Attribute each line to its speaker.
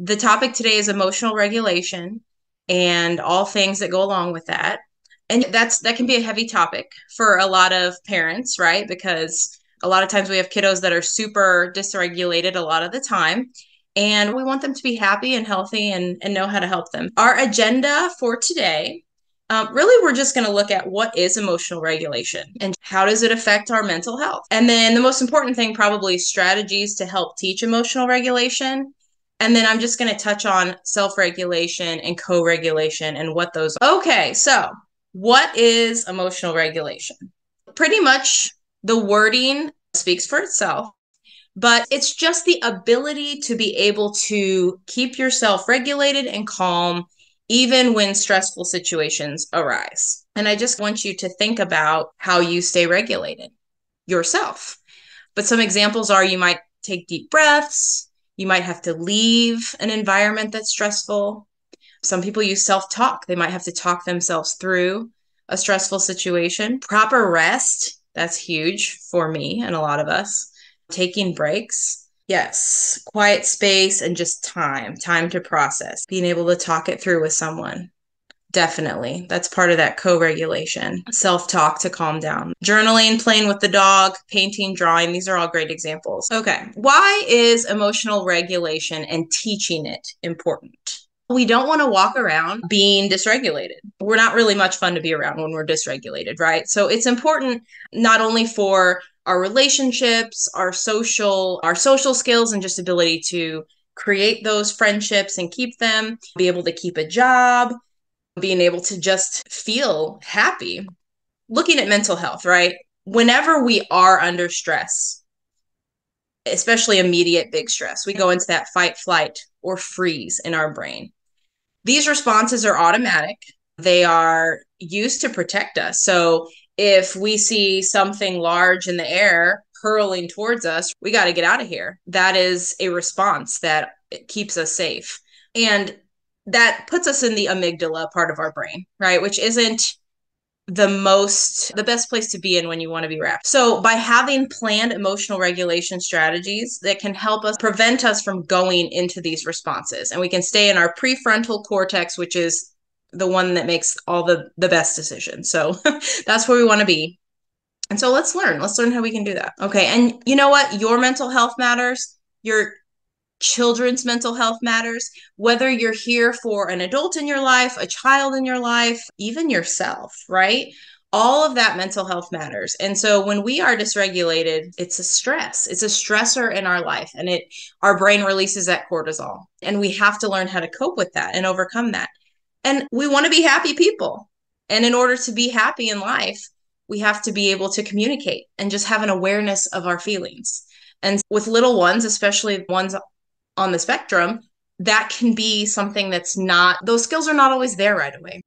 Speaker 1: The topic today is emotional regulation and all things that go along with that. And that can be a heavy topic for a lot of parents, right? Because a lot of times we have kiddos that are super dysregulated a lot of the time. And we want them to be happy and healthy and know how to help them. Our agenda for today, really, we're just going to look at what is emotional regulation and how does it affect our mental health. And then the most important thing, probably strategies to help teach emotional regulation. And then I'm just going to touch on self-regulation and co-regulation and what those are. Okay, so what is emotional regulation? Pretty much the wording speaks for itself, but it's just the ability to be able to keep yourself regulated and calm even when stressful situations arise. And I just want you to think about how you stay regulated yourself. But some examples are you might take deep breaths, you might have to leave an environment that's stressful. Some people use self-talk. They might have to talk themselves through a stressful situation. Proper rest, that's huge for me and a lot of us. Taking breaks. Yes, quiet space and just time to process. Being able to talk it through with someone. Definitely. That's part of that co-regulation. Self-talk to calm down. Journaling, playing with the dog, painting, drawing. These are all great examples. Okay. Why is emotional regulation and teaching it important? We don't want to walk around being dysregulated. We're not really much fun to be around when we're dysregulated, right? So it's important not only for our relationships, our social skills, and just ability to create those friendships and keep them, be able to keep a job, being able to just feel happy. Looking at mental health, right? Whenever we are under stress, especially immediate big stress, we go into that fight, flight, or freeze in our brain. These responses are automatic. They are used to protect us. So if we see something large in the air hurling towards us, we got to get out of here. That is a response that keeps us safe. And that puts us in the amygdala part of our brain, right? Which isn't the best place to be in when you want to be wrapped. So by having planned emotional regulation strategies that can help us prevent us from going into these responses, and we can stay in our prefrontal cortex, which is the one that makes all the best decisions. So that's where we want to be. And so let's learn how we can do that. Okay. And you know what? Your mental health matters. Your children's mental health matters, whether you're here for an adult in your life, a child in your life, even yourself, right? All of that mental health matters. And so when we are dysregulated, it's a stress. It's a stressor in our life, and our brain releases that cortisol. And we have to learn how to cope with that and overcome that. And we want to be happy people. And in order to be happy in life, we have to be able to communicate and just have an awareness of our feelings. And with little ones, especially ones on the spectrum, that can be something those skills are not always there right away.